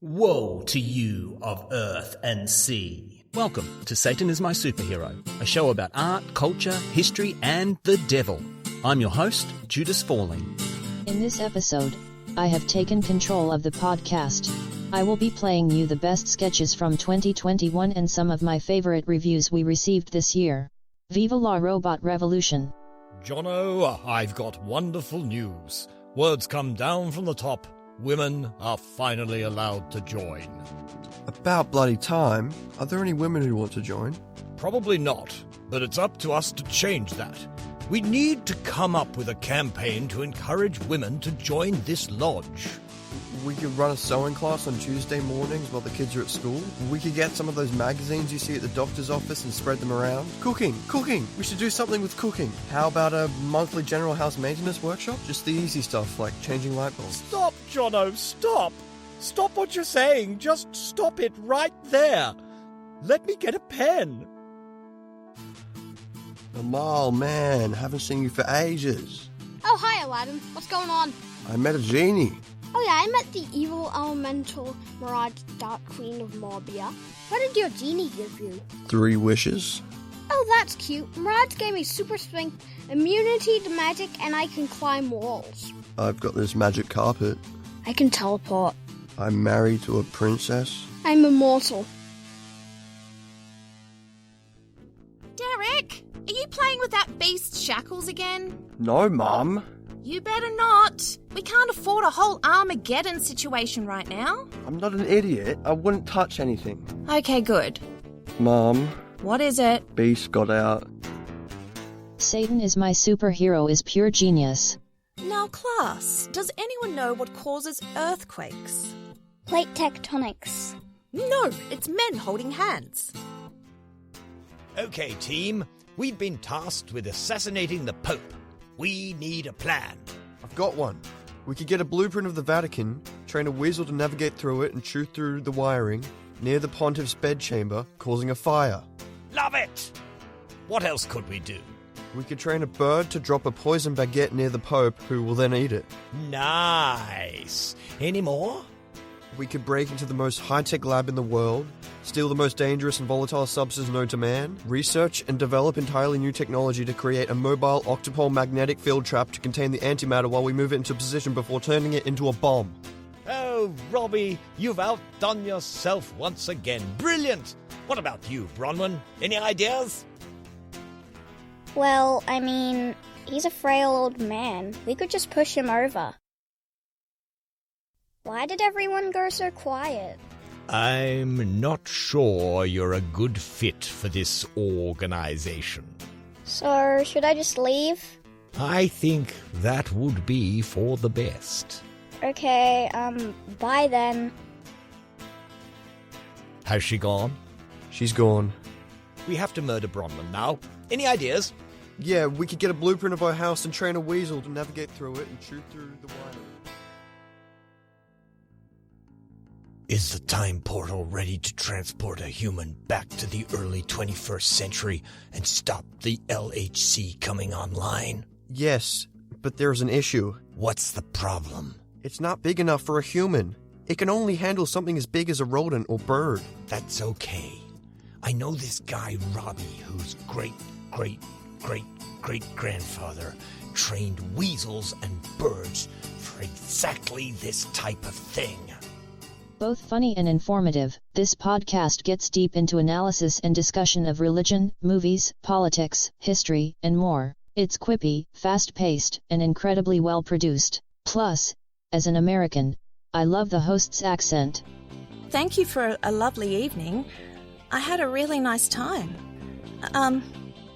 Woe to you of earth and sea. Welcome to Satan is My Superhero, a show about art, culture, history, and the devil. I'm your host, Judas Falling. In this episode, I have taken control of the podcast. I will be playing you the best sketches from 2021 and some of my favorite reviews we received this year. Viva la Robot Revolution! Jono, I've got wonderful news. Words come down from the top. Women are finally allowed to join. About bloody time. Are there any women who want to join? Probably not, but it's up to us to change that. We need to come up with a campaign to encourage women to join this lodge. We could run a sewing class on Tuesday mornings while the kids are at school. We could get some of those magazines you see at the doctor's office and spread them around. Cooking! We should do something with cooking. How about a monthly general house maintenance workshop? Just the easy stuff like changing light bulbs. Stop, Jono, stop! Stop what you're saying. Just stop it right there. Let me get a pen. Amal, man, haven't seen you for ages. Oh, hi, Aladdin. What's going on? I met a genie. Oh, yeah, I met the evil elemental Mirage Dark Queen of Morbia. What did your genie give you? 3 wishes. Oh, that's cute. Mirage gave me super strength, immunity to magic, and I can climb walls. I've got this magic carpet. I can teleport. I'm married to a princess. I'm immortal. Derek, are you playing with that beast Shackles again? No, Mum. You better not. We can't afford a whole Armageddon situation right now. I'm not an idiot. I wouldn't touch anything. Okay, good. Mum, What is it? Beast got out. Satan is My Superhero is pure genius. Now, class, does anyone know what causes earthquakes? Plate tectonics. No, it's men holding hands. Okay, team. We've been tasked with assassinating the Pope. We need a plan. I've got one. We could get a blueprint of the Vatican, train a weasel to navigate through it and chew through the wiring near the pontiff's bedchamber, causing a fire. Love it! What else could we do? We could train a bird to drop a poison baguette near the Pope, who will then eat it. Nice. Any more? We could break into the most high-tech lab in the world, steal the most dangerous and volatile substance known to man, research and develop entirely new technology to create a mobile octopole magnetic field trap to contain the antimatter while we move it into position before turning it into a bomb. Oh, Robbie, you've outdone yourself once again. Brilliant! What about you, Bronwyn? Any ideas? Well, I mean, he's a frail old man. We could just push him over. Why did everyone go so quiet? I'm not sure you're a good fit for this organization. So, should I just leave? I think that would be for the best. Okay, bye then. Has she gone? She's gone. We have to murder Bronwyn now. Any ideas? Yeah, we could get a blueprint of our house and train a weasel to navigate through it and chew through the wiring. Is the time portal ready to transport a human back to the early 21st century and stop the LHC coming online? Yes, but there's an issue. What's the problem? It's not big enough for a human. It can only handle something as big as a rodent or bird. That's okay. I know this guy Robbie, whose great-great-great-great-grandfather trained weasels and birds for exactly this type of thing. Both funny and informative, this podcast gets deep into analysis and discussion of religion, movies, politics, history, and more. It's quippy, fast-paced, and incredibly well-produced. Plus, as an American, I love the host's accent. Thank you for a lovely evening. I had a really nice time.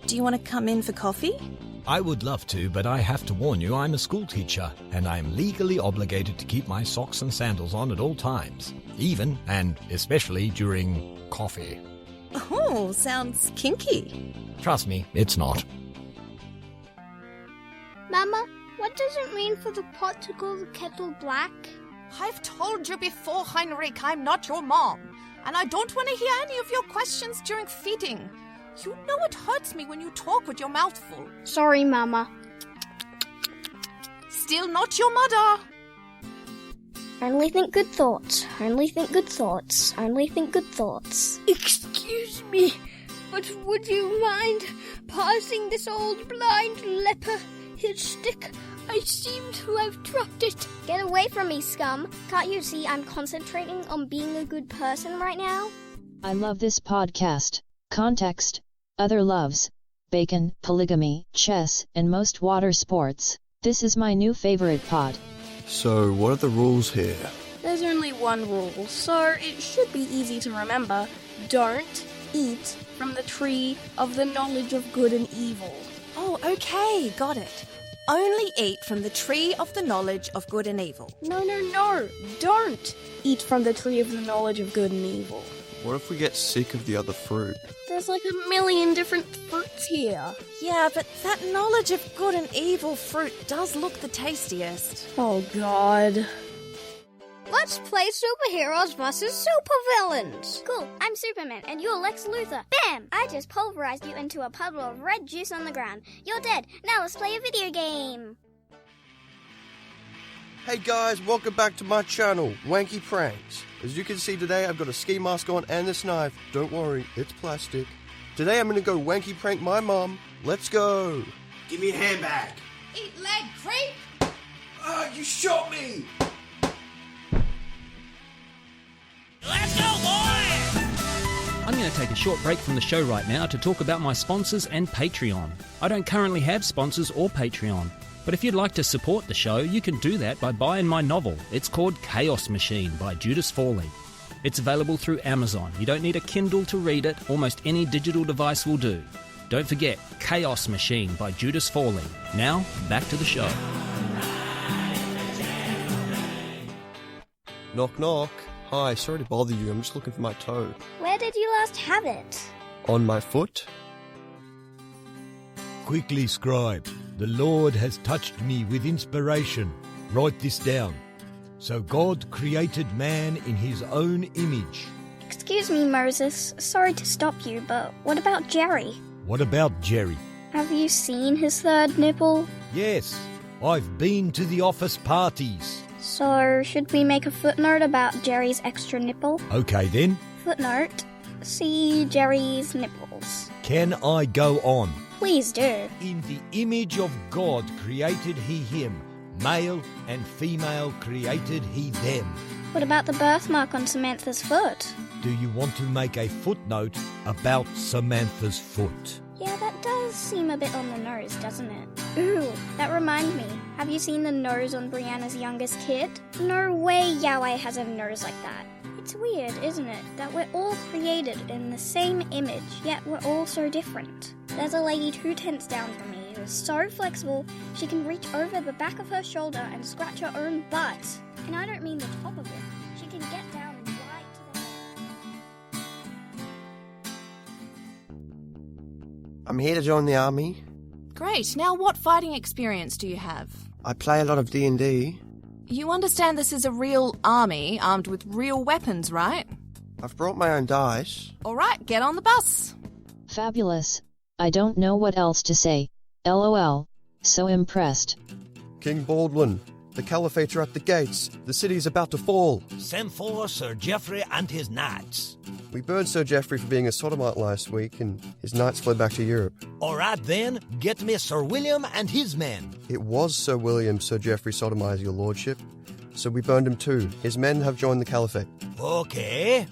Do you want to come in for coffee? I would love to, but I have to warn you, I'm a school teacher, and I'm legally obligated to keep my socks and sandals on at all times, even and especially during coffee. Oh, sounds kinky. Trust me, it's not. Mama, what does it mean for the pot to go the kettle black? I've told you before, Heinrich, I'm not your mom, and I don't want to hear any of your questions during feeding. You know it hurts me when you talk with your mouth full. Sorry, Mama. Still not your mother. Only think good thoughts. Only think good thoughts. Only think good thoughts. Excuse me, but would you mind passing this old blind leper his stick? I seem to have dropped it. Get away from me, scum. Can't you see I'm concentrating on being a good person right now? I love this podcast. Context, other loves, bacon, polygamy, chess, and most water sports. This is my new favorite pod. So, what are the rules here? There's only one rule, so it should be easy to remember. Don't eat from the tree of the knowledge of good and evil. Oh, okay, got it. Only eat from the tree of the knowledge of good and evil. No, don't eat from the tree of the knowledge of good and evil. What if we get sick of the other fruit? There's like a million different fruits here. Yeah, but that knowledge of good and evil fruit does look the tastiest. Oh, God. Let's play superheroes versus supervillains. Cool, I'm Superman and you're Lex Luthor. Bam! I just pulverized you into a puddle of red juice on the ground. You're dead. Now let's play a video game. Hey guys, welcome back to my channel, Wanky Pranks. As you can see today, I've got a ski mask on and this knife. Don't worry, it's plastic. Today I'm gonna go wanky prank my mom. Let's go. Give me a handbag. Eat leg, creep! Ah, you shot me! Let's go, boys! I'm going to take a short break from the show right now to talk about my sponsors and Patreon. I don't currently have sponsors or Patreon, but if you'd like to support the show, you can do that by buying my novel. It's called Chaos Machine by Judas Fawley. It's available through Amazon. You don't need a Kindle to read it. Almost any digital device will do. Don't forget, Chaos Machine by Judas Fawley. Now, back to the show. Knock knock. Hi, sorry to bother you, I'm just looking for my toe. Where did you last have it? On my foot? Quickly, scribe. The Lord has touched me with inspiration. Write this down. So God created man in his own image. Excuse me, Moses. Sorry to stop you, but what about Jerry? What about Jerry? Have you seen his third nipple? Yes, I've been to the office parties. So, should we make a footnote about Jerry's extra nipple? Okay then, Footnote, see Jerry's nipples. can I go on? Please do. In the image of God created he him. Male and female created he them. What about the birthmark on Samantha's foot? Do you want to make a footnote about Samantha's foot? Yeah, that does seem a bit on the nose, doesn't it? Ooh, that reminds me. Have you seen the nose on Brianna's youngest kid? No way Yahweh has a nose like that. It's weird, isn't it, that we're all created in the same image, yet we're all so different. There's a lady 2 tents down from me who is so flexible she can reach over the back of her shoulder and scratch her own butt. And I don't mean the top of it. She can get down and right to the... I'm here to join the army. Great, now what fighting experience do you have? I play a lot of D&D. You understand this is a real army armed with real weapons, right? I've brought my own dice. Alright, get on the bus. Fabulous. I don't know what else to say. LOL. So impressed. King Baldwin, the Caliphates are at the gates. The city is about to fall. Send for Sir Geoffrey and his knights. We burned Sir Geoffrey for being a sodomite last week, and his knights fled back to Europe. All right then, get me Sir William and his men. It was Sir William Sir Geoffrey sodomized, your lordship. So we burned him too. His men have joined the Caliphate. Okay.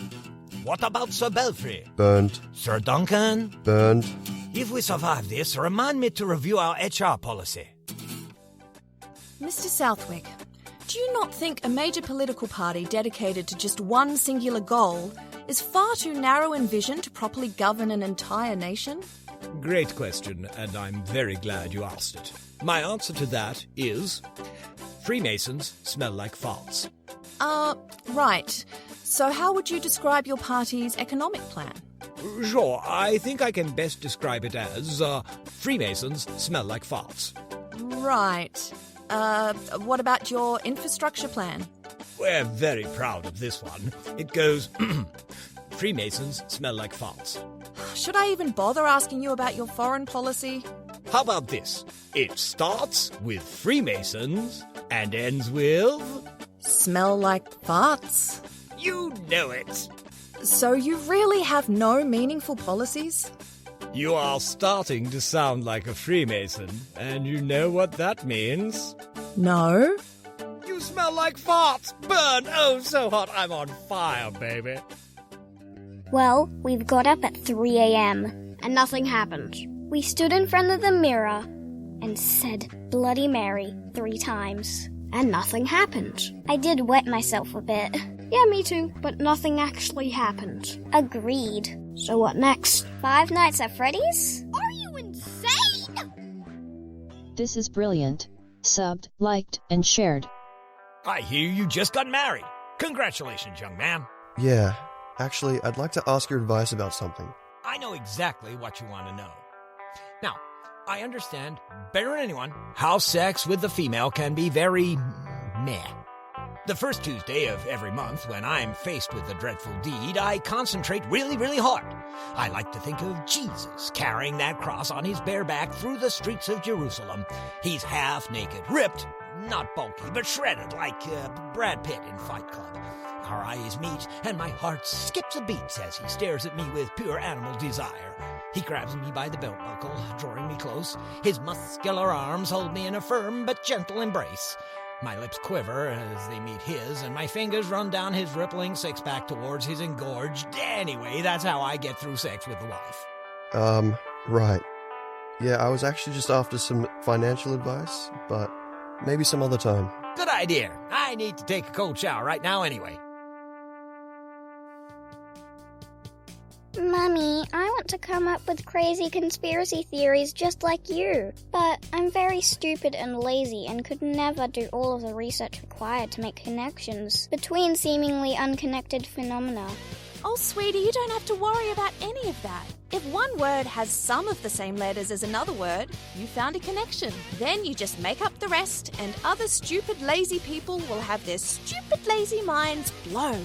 What about Sir Belfry? Burned. Sir Duncan? Burned. If we survive this, remind me to review our HR policy. Mr. Southwick, do you not think a major political party dedicated to just one singular goal is far too narrow in vision to properly govern an entire nation? Great question, and I'm very glad you asked it. My answer to that is Freemasons smell like farts. Right. So how would you describe your party's economic plan? Sure, I think I can best describe it as Freemasons smell like farts. Right. What about your infrastructure plan? We're very proud of this one. It goes, Freemasons smell like farts. Should I even bother asking you about your foreign policy? How about this? It starts with Freemasons and ends with Smell like farts. You know it. So you really have no meaningful policies? You are starting to sound like a Freemason, and you know what that means? No. You smell like farts! Burn! Oh, so hot, I'm on fire, baby. Well, we've got up at 3 a.m. and nothing happened. We stood in front of the mirror and said Bloody Mary 3 times. And nothing happened. I did wet myself a bit. Yeah, me too, but nothing actually happened. Agreed. So what next? 5 Nights at Freddy's? Are you insane? This is brilliant. Subbed, liked, and shared. I hear you just got married. Congratulations, young man. Yeah, actually, I'd like to ask your advice about something. I know exactly what you want to know. Now, I understand better than anyone how sex with the female can be very meh. The first Tuesday of every month, when I'm faced with a dreadful deed, I concentrate really, really hard. I like to think of Jesus carrying that cross on his bare back through the streets of Jerusalem. He's half naked, ripped, not bulky, but shredded like Brad Pitt in Fight Club. Our eyes meet, and my heart skips a beat as he stares at me with pure animal desire. He grabs me by the belt buckle, drawing me close. His muscular arms hold me in a firm but gentle embrace. My lips quiver as they meet his, and my fingers run down his rippling six-pack towards his engorged. Anyway, that's how I get through sex with the wife. Right. Yeah, I was actually just after some financial advice, but maybe some other time. Good idea. I need to take a cold shower right now anyway. Mummy, I want to come up with crazy conspiracy theories just like you. But I'm very stupid and lazy and could never do all of the research required to make connections between seemingly unconnected phenomena. Oh, sweetie, you don't have to worry about any of that. If one word has some of the same letters as another word, you found a connection. Then you just make up the rest, and other stupid, lazy people will have their stupid, lazy minds blown.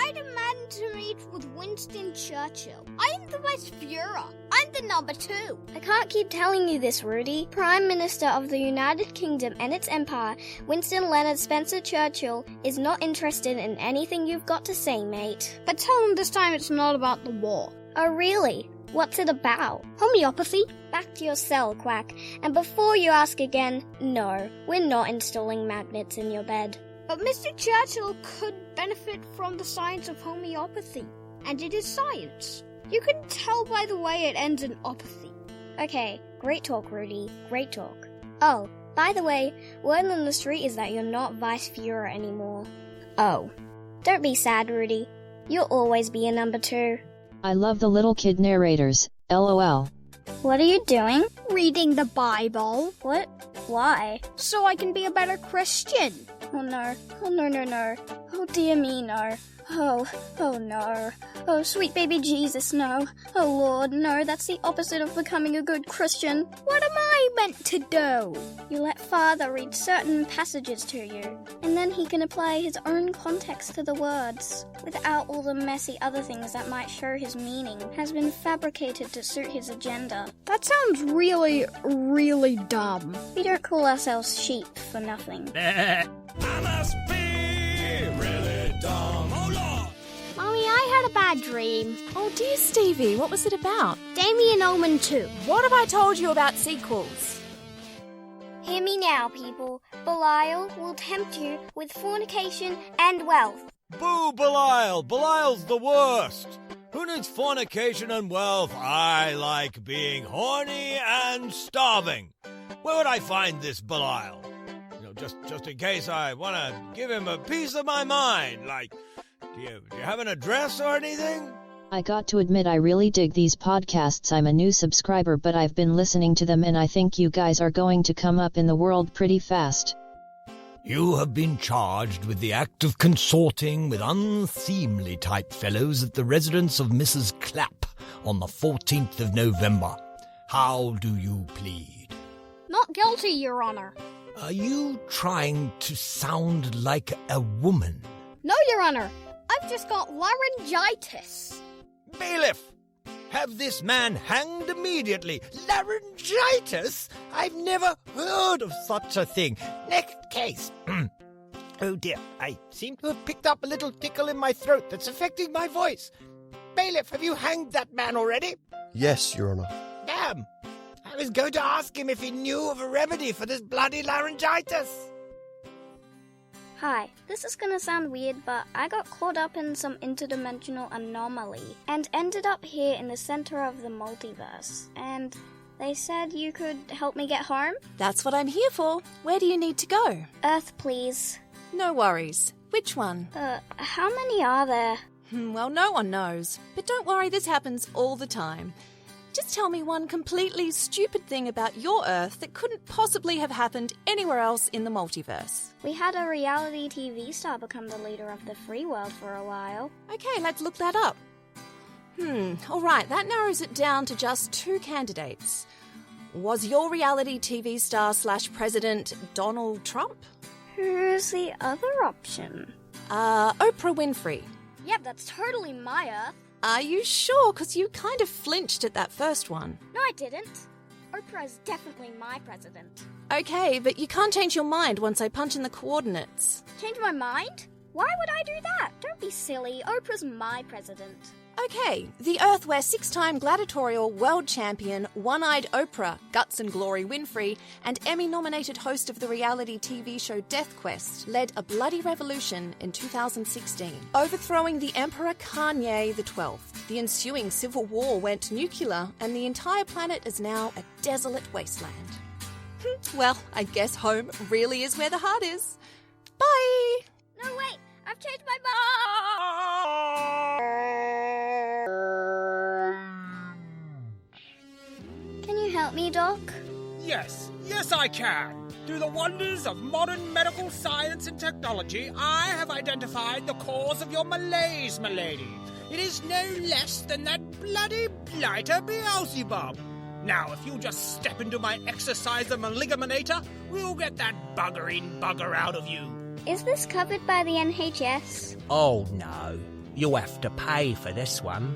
I demand to meet with Winston Churchill. I am the Vice Führer. I'm the number 2. I can't keep telling you this, Rudy. Prime Minister of the United Kingdom and its empire, Winston Leonard Spencer Churchill, is not interested in anything you've got to say, mate. But tell him this time it's not about the war. Oh, really? What's it about? Homeopathy? Back to your cell, Quack. And before you ask again, no, we're not installing magnets in your bed. But Mr. Churchill could benefit from the science of homeopathy. And it is science. You can tell by the way it ends in opathy. Okay, great talk, Rudy. Great talk. Oh, by the way, word on the street is that you're not Vice Führer anymore. Oh. Don't be sad, Rudy. You'll always be a number 2. I love the little kid narrators. LOL. What are you doing? Reading the Bible. What? Why? So I can be a better Christian. Oh no. Oh no, no, no. Oh dear me, no. Oh no. Oh sweet baby Jesus, no. Oh Lord, no, that's the opposite of becoming a good Christian. What am I meant to do? You let Father read certain passages to you, and then he can apply his own context to the words, without all the messy other things that might show his meaning has been fabricated to suit his agenda. That sounds really, really dumb. We don't call ourselves sheep for nothing. I must be really dumb. Oh, Lord! Mommy, I had a bad dream. Oh dear, Stevie, what was it about? Damien Omen 2. What have I told you about sequels? Hear me now, people. Belial will tempt you with fornication and wealth. Boo, Belial! Belial's the worst! Who needs fornication and wealth? I like being horny and starving. Where would I find this Belial? Just in case I want to give him a piece of my mind. Like, do you have an address or anything? I got to admit I really dig these podcasts. I'm a new subscriber, but I've been listening to them and I think you guys are going to come up in the world pretty fast. You have been charged with the act of consorting with unseemly type fellows at the residence of Mrs. Clapp on the 14th of November. How do you plead? Not guilty, Your Honor. Are you trying to sound like a woman? No, Your Honor. I've just got laryngitis. Bailiff! Have this man hanged immediately. Laryngitis? I've never heard of such a thing. Next case. face. Oh dear, I seem to have picked up a little tickle in my throat that's affecting my voice. Bailiff, have you hanged that man already? Yes, Your Honor. Damn! I was going to ask him if he knew of a remedy for this bloody laryngitis. Hi, this is gonna sound weird, but I got caught up in some interdimensional anomaly and ended up here in the center of the multiverse. And they said you could help me get home? That's what I'm here for. Where do you need to go? Earth, please. No worries. Which one? How many are there? Well, no one knows. But don't worry, this happens all the time. Just tell me one completely stupid thing about your Earth that couldn't possibly have happened anywhere else in the multiverse. We had a reality TV star become the leader of the free world for a while. Okay, let's look that up. Alright, that narrows it down to just 2 candidates. Was your reality TV star / president Donald Trump? Who's the other option? Oprah Winfrey. Yep, that's totally my Earth. Are you sure? Because you kind of flinched at that first one. No, I didn't. Oprah is definitely my president. Okay, but you can't change your mind once I punch in the coordinates. Change my mind? Why would I do that? Don't be silly. Oprah's my president. Okay, the Earth where 6-time gladiatorial world champion, one-eyed Oprah, Guts and Glory Winfrey, and Emmy-nominated host of the reality TV show Death Quest led a bloody revolution in 2016, overthrowing the Emperor Kanye XII. The ensuing civil war went nuclear, and the entire planet is now a desolate wasteland. Well, I guess home really is where the heart is. Bye! No, wait! I've changed my mind! Can you help me, Doc? Yes I can. Through the wonders of modern medical science and technology, I have identified the cause of your malaise, milady. It is no less than that bloody blighter Beelzebub. Now, if you'll just step into my exerciser maligaminator, we'll get that buggering bugger out of you. Is this covered by the NHS? Oh no, you'll have to pay for this one.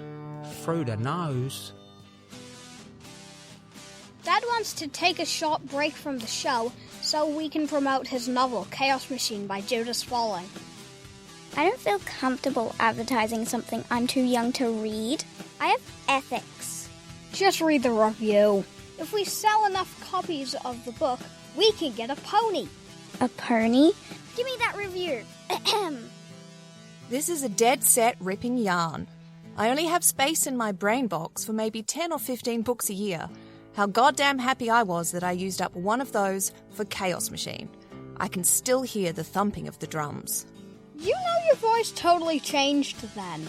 Through the nose. Dad wants to take a short break from the show so we can promote his novel, Chaos Machine by Judas Falling. I don't feel comfortable advertising something I'm too young to read. I have ethics. Just read the review. If we sell enough copies of the book, we can get a pony. A pony? Give me that review. Ahem. This is a dead set ripping yarn. I only have space in my brain box for maybe 10 or 15 books a year. How goddamn happy I was that I used up one of those for Chaos Machine. I can still hear the thumping of the drums. You know your voice totally changed then.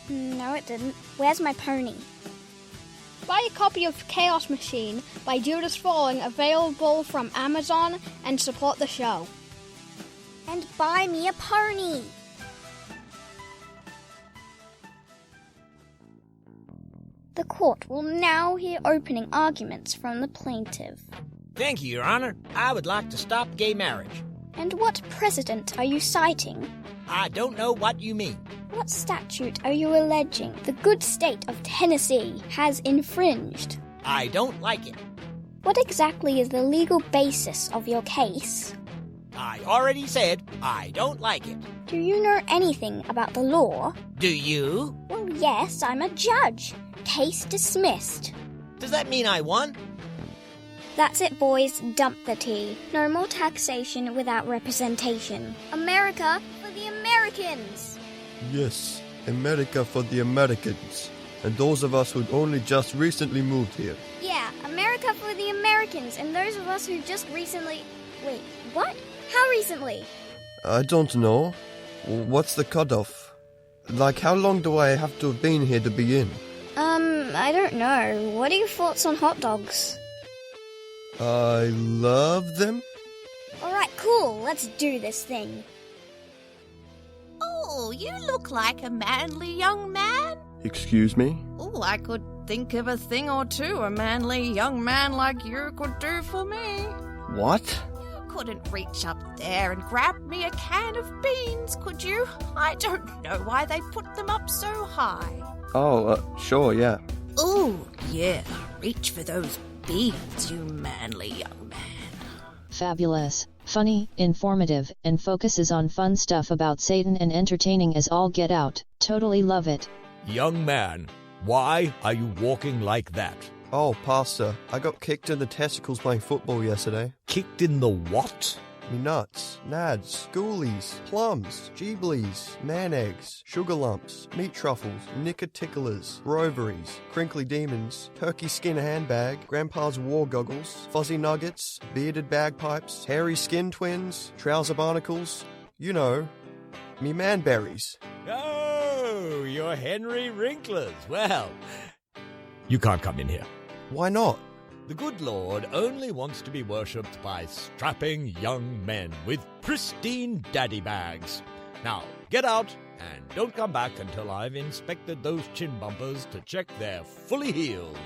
No, it didn't. Where's my pony? Buy a copy of Chaos Machine by Judas Falling, available from Amazon, and support the show. And buy me a pony! The court will now hear opening arguments from the plaintiff. Thank you, Your Honor. I would like to stop gay marriage. And what precedent are you citing? I don't know what you mean. What statute are you alleging the good state of Tennessee has infringed? I don't like it. What exactly is the legal basis of your case? I already said I don't like it. Do you know anything about the law? Do you? Well, yes, I'm a judge. Case dismissed. Does that mean I won? That's it, boys. Dump the tea. No more taxation without representation. America for the Americans! Yes, America for the Americans. And those of us who'd only just recently moved here. Yeah, America for the Americans and those of us who just recently... Wait, what? How recently? I don't know. What's the cutoff? Like, how long do I have to have been here to begin? I don't know. What are your thoughts on hot dogs? I love them. Alright, cool. Let's do this thing. Oh, you look like a manly young man. Excuse me? Oh, I could think of a thing or two a manly young man like you could do for me. What? You couldn't reach up there and grab me a can of beans, could you? I don't know why they put them up so high. Oh, sure, yeah. Oh, yeah. Reach for those beans, you manly young man. Fabulous. Funny, informative, and focuses on fun stuff about Satan and entertaining as all get out. Totally love it. Young man, why are you walking like that? Oh, Pastor, I got kicked in the testicles playing football yesterday. Kicked in the what? Me nuts, nads, ghoulies, plums, geeblies, man eggs, sugar lumps, meat truffles, knicker-ticklers, roveries, crinkly demons, turkey skin handbag, grandpa's war goggles, fuzzy nuggets, bearded bagpipes, hairy skin twins, trouser barnacles, you know, me manberries. Oh, you're Henry Wrinklers. Well, you can't come in here. Why not? The good Lord only wants to be worshipped by strapping young men with pristine daddy bags. Now, get out and don't come back until I've inspected those chin bumpers to check they're fully healed.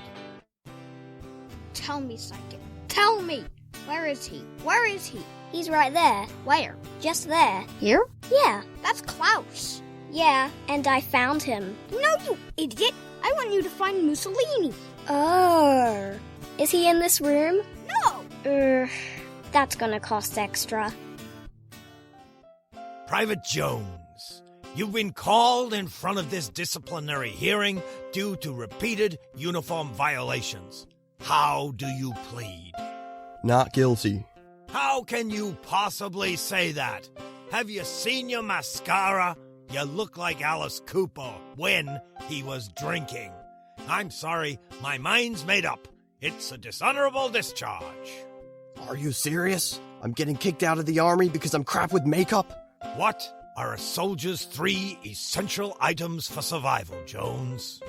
Tell me, Psychic. Tell me! Where is he? Where is he? He's right there. Where? Just there. Here? Yeah, that's Klaus. Yeah, and I found him. No, you idiot! I want you to find Mussolini. Oh. Is he in this room? No! That's gonna cost extra. Private Jones, you've been called in front of this disciplinary hearing due to repeated uniform violations. How do you plead? Not guilty. How can you possibly say that? Have you seen your mascara? You look like Alice Cooper when he was drinking. I'm sorry, my mind's made up. It's a dishonorable discharge. Are you serious? I'm getting kicked out of the army because I'm crap with makeup? What are a soldier's 3 essential items for survival, Jones?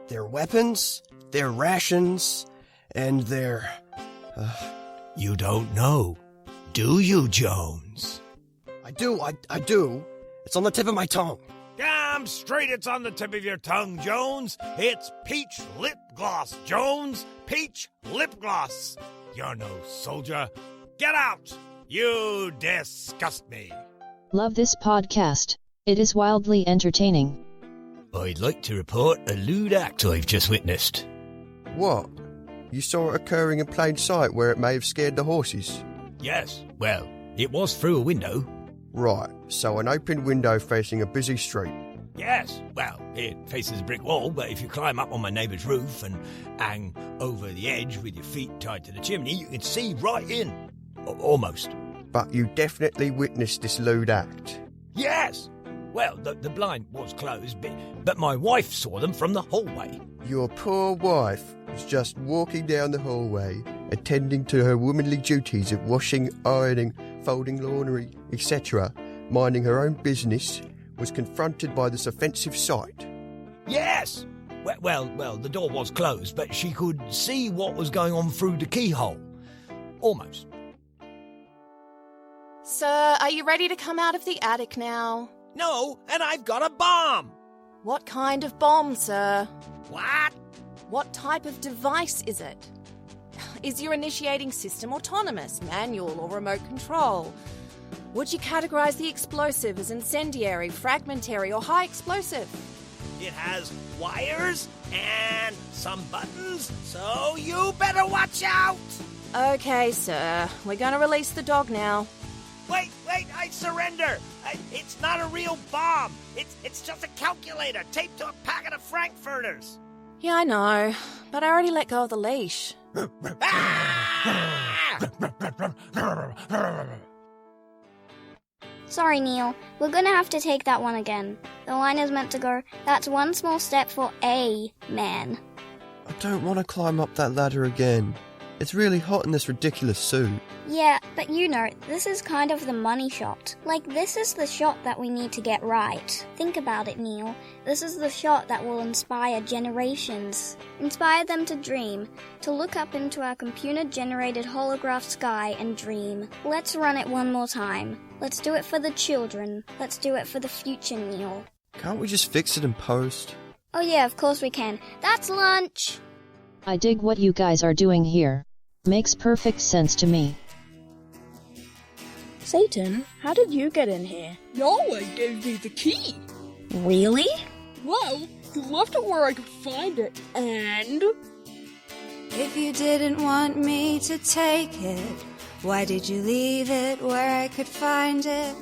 Their weapons, their rations, and their... You don't know, do you, Jones? I do. It's on the tip of my tongue. Damn straight it's on the tip of your tongue, Jones. It's peach lip gloss, Jones. Peach lip gloss. You're no soldier. Get out. You disgust me. Love this podcast. It is wildly entertaining. I'd like to report a lewd act I've just witnessed. What? You saw it occurring in plain sight where it may have scared the horses? Yes, well, it was through a window. Right, so an open window facing a busy street. Yes, well, it faces a brick wall, but if you climb up on my neighbour's roof and hang over the edge with your feet tied to the chimney, you can see right in. Almost. But you definitely witnessed this lewd act? Yes! Well, the blind was closed, but my wife saw them from the hallway. Your poor wife was just walking down the hallway, attending to her womanly duties of washing, ironing, folding laundry, etc., minding her own business, was confronted by this offensive sight. Yes! Well, the door was closed, but she could see what was going on through the keyhole. Almost. Sir, are you ready to come out of the attic now? No, and I've got a bomb! What kind of bomb, sir? What? What type of device is it? Is your initiating system autonomous, manual, or remote control? Would you categorize the explosive as incendiary, fragmentary, or high explosive? It has wires and some buttons, so you better watch out! Okay, sir. We're gonna release the dog now. Wait, I surrender! It's not a real bomb! It's just a calculator taped to a packet of Frankfurters! Yeah, I know, but I already let go of the leash. Sorry, Neil. We're gonna have to take that one again. The line is meant to go, that's one small step for a man. I don't want to climb up that ladder again. It's really hot in this ridiculous suit. Yeah, but you know, this is kind of the money shot. Like, this is the shot that we need to get right. Think about it, Neil. This is the shot that will inspire generations. Inspire them to dream, to look up into our computer-generated holograph sky and dream. Let's run it one more time. Let's do it for the children. Let's do it for the future, Neil. Can't we just fix it in post? Oh yeah, of course we can. That's lunch! I dig what you guys are doing here. Makes perfect sense to me. Satan, how did you get in here? Yahweh gave me the key. Really? Well, he left it where I could find it, and... If you didn't want me to take it, Why did you leave it where I could find it?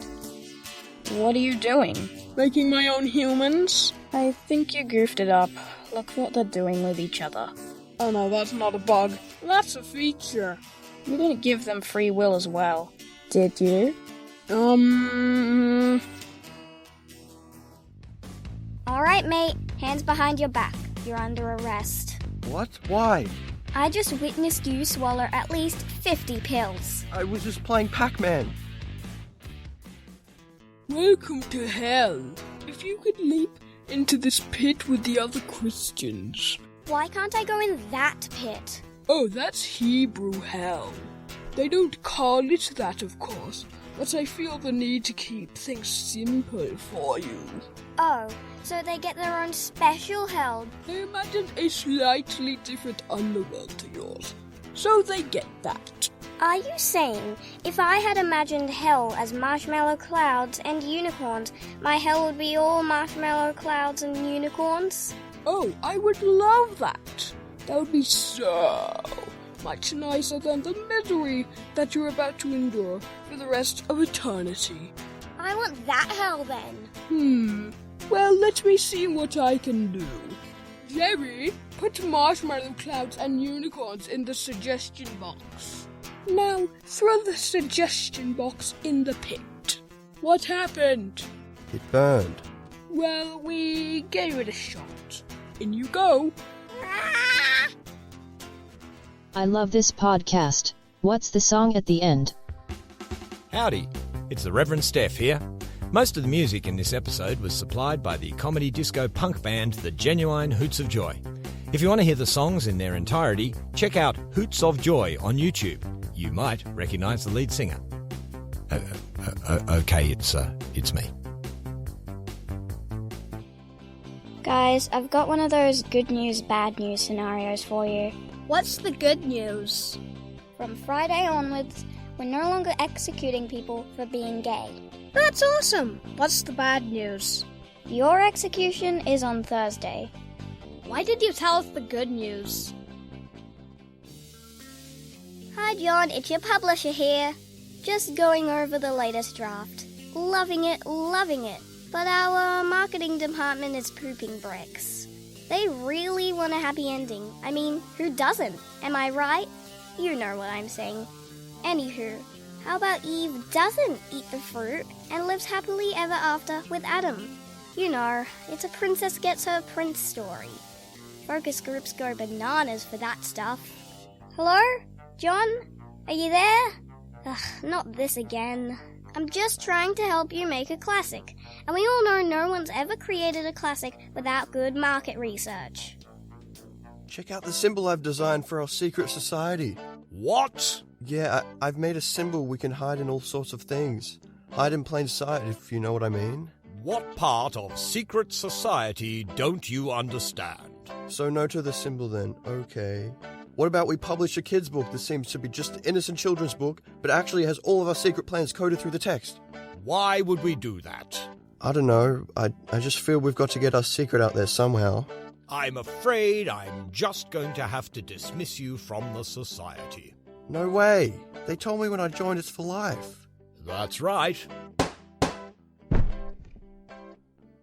What are you doing? Making my own humans? I think you goofed it up. Look what they're doing with each other. Oh no, that's not a bug. That's a feature. You didn't give them free will as well, did you? Alright, mate. Hands behind your back. You're under arrest. What? Why? I just witnessed you swallow at least 50 pills. I was just playing Pac-Man. Welcome to hell. If you could leap into this pit with the other Christians. Why can't I go in that pit? Oh, that's Hebrew hell. They don't call it that, of course, but I feel the need to keep things simple for you. Oh, so they get their own special hell. They imagined a slightly different underworld to yours, so they get that. Are you saying if I had imagined hell as marshmallow clouds and unicorns, my hell would be all marshmallow clouds and unicorns? Oh, I would love that. That would be so much nicer than the misery that you're about to endure for the rest of eternity. I want that hell then. Well, let me see what I can do. Jerry, put marshmallow clouds and unicorns in the suggestion box. Now, throw the suggestion box in the pit. What happened? It burned. Well, we gave it a shot. In you go. I love this podcast. What's the song at the end? Howdy, it's the Reverend Steph here. Most of the music in this episode was supplied by the comedy disco punk band The Genuine Hoots of Joy. If you want to hear the songs in their entirety, check out Hoots of Joy on YouTube. You might recognise the lead singer. Okay, it's me. Guys, I've got one of those good news, bad news scenarios for you. What's the good news? From Friday onwards, we're no longer executing people for being gay. That's awesome. What's the bad news? Your execution is on Thursday. Why did you tell us the good news? Hi John, it's your publisher here. Just going over the latest draft. Loving it. But our marketing department is pooping bricks. They really want a happy ending. I mean, who doesn't? Am I right? You know what I'm saying. Anywho, how about Eve doesn't eat the fruit and lives happily ever after with Adam? You know, it's a princess gets her prince story. Focus groups go bananas for that stuff. Hello? John? Are you there? Ugh, not this again. I'm just trying to help you make a classic. And we all know no one's ever created a classic without good market research. Check out the symbol I've designed for our secret society. What? Yeah, I've made a symbol we can hide in all sorts of things. Hide in plain sight, if you know what I mean. What part of secret society don't you understand? So no to the symbol then, okay. What about we publish a kid's book that seems to be just an innocent children's book, but actually has all of our secret plans coded through the text? Why would we do that? I don't know. I just feel we've got to get our secret out there somehow. I'm afraid I'm just going to have to dismiss you from the society. No way. They told me when I joined it's for life. That's right.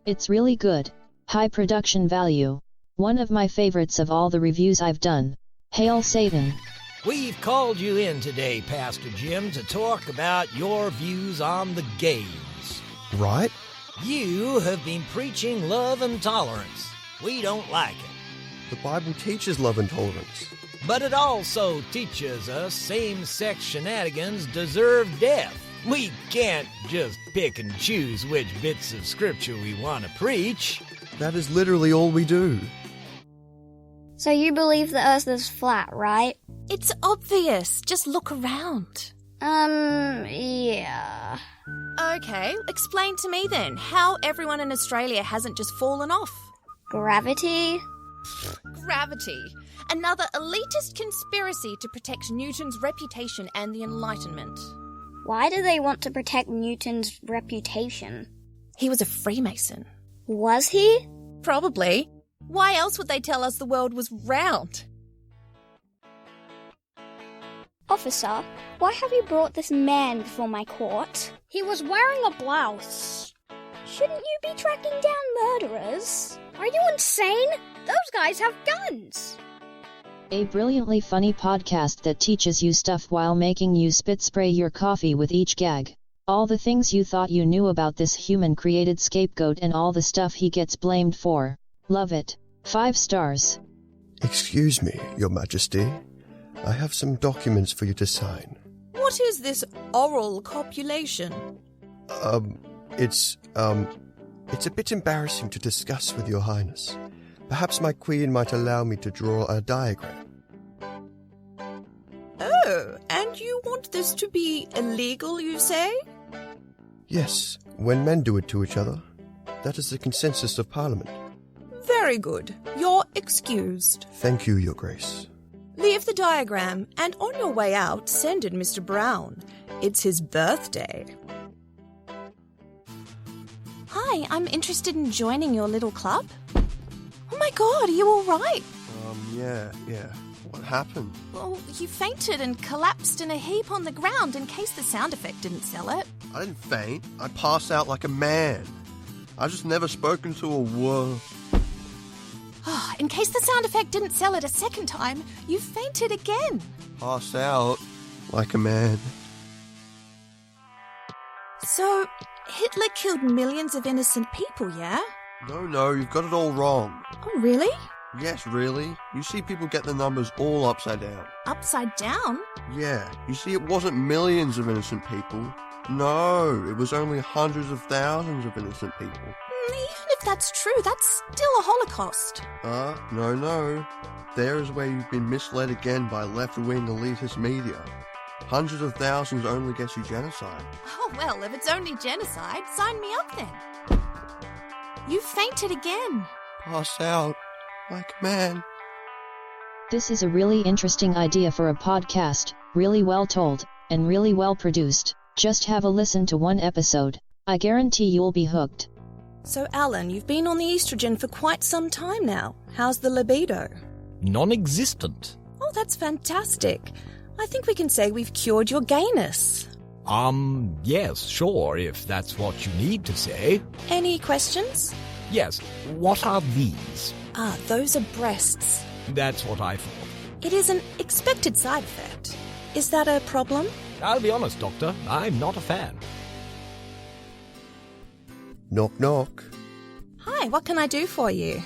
It's really good. High production value. One of my favorites of all the reviews I've done. Hail Satan. We've called you in today, Pastor Jim, to talk about your views on the gays. Right? You have been preaching love and tolerance. We don't like it. The Bible teaches love and tolerance. But it also teaches us same-sex shenanigans deserve death. We can't just pick and choose which bits of scripture we want to preach. That is literally all we do. So you believe the earth is flat, right? It's obvious. Just look around. Yeah. Okay, explain to me then how everyone in Australia hasn't just fallen off. Gravity? Gravity. Another elitist conspiracy to protect Newton's reputation and the Enlightenment. Why do they want to protect Newton's reputation? He was a Freemason. Was he? Probably. Why else would they tell us the world was round? Officer, why have you brought this man before my court? He was wearing a blouse. Shouldn't you be tracking down murderers? Are you insane? Those guys have guns. A brilliantly funny podcast that teaches you stuff while making you spit spray your coffee with each gag. All the things you thought you knew about this human-created scapegoat and all the stuff he gets blamed for. Love it. 5 stars. Excuse me, Your Majesty. I have some documents for you to sign. What is this oral copulation? It's a bit embarrassing to discuss with Your Highness. Perhaps my queen might allow me to draw a diagram. Oh, and you want this to be illegal, you say? Yes, when men do it to each other. That is the consensus of Parliament. Very good. You're excused. Thank you, Your Grace. Leave the diagram, and on your way out, send in Mr. Brown. It's his birthday. Hi, I'm interested in joining your little club. Oh my God, are you all right? Yeah. What happened? Well, you fainted and collapsed in a heap on the ground in case the sound effect didn't sell it. I didn't faint. I passed out like a man. I just never spoken to a word. In case the sound effect didn't sell it a second time, you fainted again. Passed out like a man. So, Hitler killed millions of innocent people, yeah? No, you've got it all wrong. Oh, really? Yes, really. You see people get the numbers all upside down. Upside down? Yeah, you see it wasn't millions of innocent people. No, it was only hundreds of thousands of innocent people. Even if that's true, that's still a Holocaust. No. There is where you've been misled again by left-wing elitist media. Hundreds of thousands only gets you genocide. Oh, well, if it's only genocide, sign me up then. You fainted again. Pass out like a man. This is a really interesting idea for a podcast, really well told, and really well produced. Just have a listen to one episode. I guarantee you'll be hooked. So, Alan, you've been on the estrogen for quite some time now. How's the libido? Non-existent. Oh, that's fantastic. I think we can say we've cured your gayness. Yes, sure, if that's what you need to say. Any questions? Yes, what are these? Those are breasts. That's what I thought. It is an expected side effect. Is that a problem? I'll be honest, Doctor, I'm not a fan. Knock, knock. Hi, what can I do for you?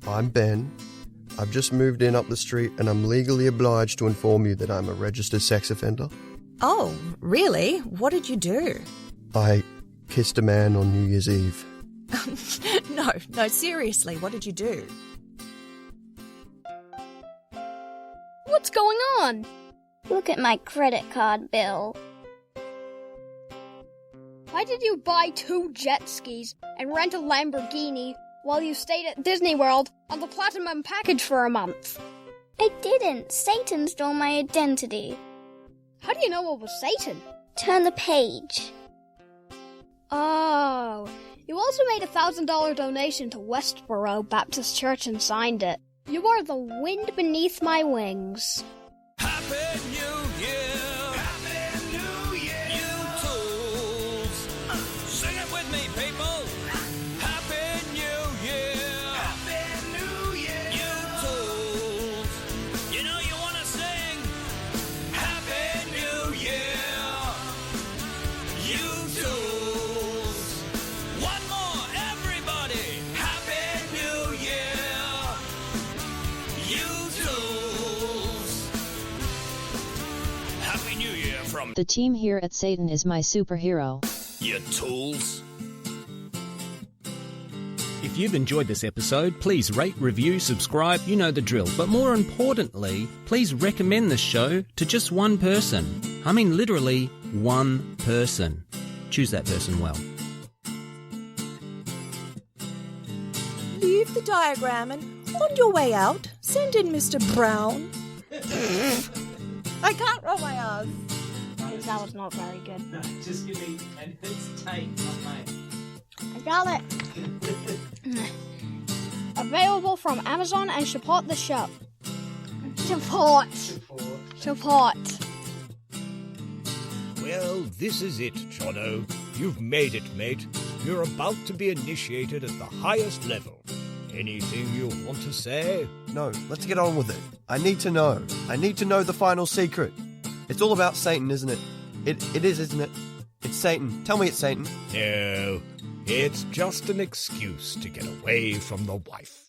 I'm Ben. I've just moved in up the street and I'm legally obliged to inform you that I'm a registered sex offender. Oh, really? What did you do? I kissed a man on New Year's Eve. No, seriously, what did you do? What's going on? Look at my credit card bill. Why did you buy 2 jet skis and rent a Lamborghini while you stayed at Disney World on the Platinum package for a month? I didn't. Satan stole my identity. How do you know it was Satan? Turn the page. Oh, you also made a $1,000 donation to Westboro Baptist Church and signed it. You are the wind beneath my wings. Happy New Year! Happy New Year! You tools! Sing it with me, people! Happy New Year! Happy New Year! You tools! You know you want to sing Happy New Year! You tools! One more, everybody! Happy New Year! You tools! Happy New Year from The team here at Satan is my superhero. you tools. If you've enjoyed this episode, please rate, review, subscribe, you know the drill. But more importantly, please recommend this show to just one person. I mean literally one person. Choose that person well. Leave the diagram and on your way out, send in Mr. Brown. I can't roll my R's. That was not very good. No, just give me an it's take, not mine. I got it. Available from Amazon and support the show. Support. Well, this is it, Jono. You've made it, mate. You're about to be initiated at the highest level. Anything you want to say? No, let's get on with it. I need to know. I need to know the final secret. It's all about Satan, isn't it? It is, isn't it? It's Satan. Tell me it's Satan. No, it's just an excuse to get away from the wife.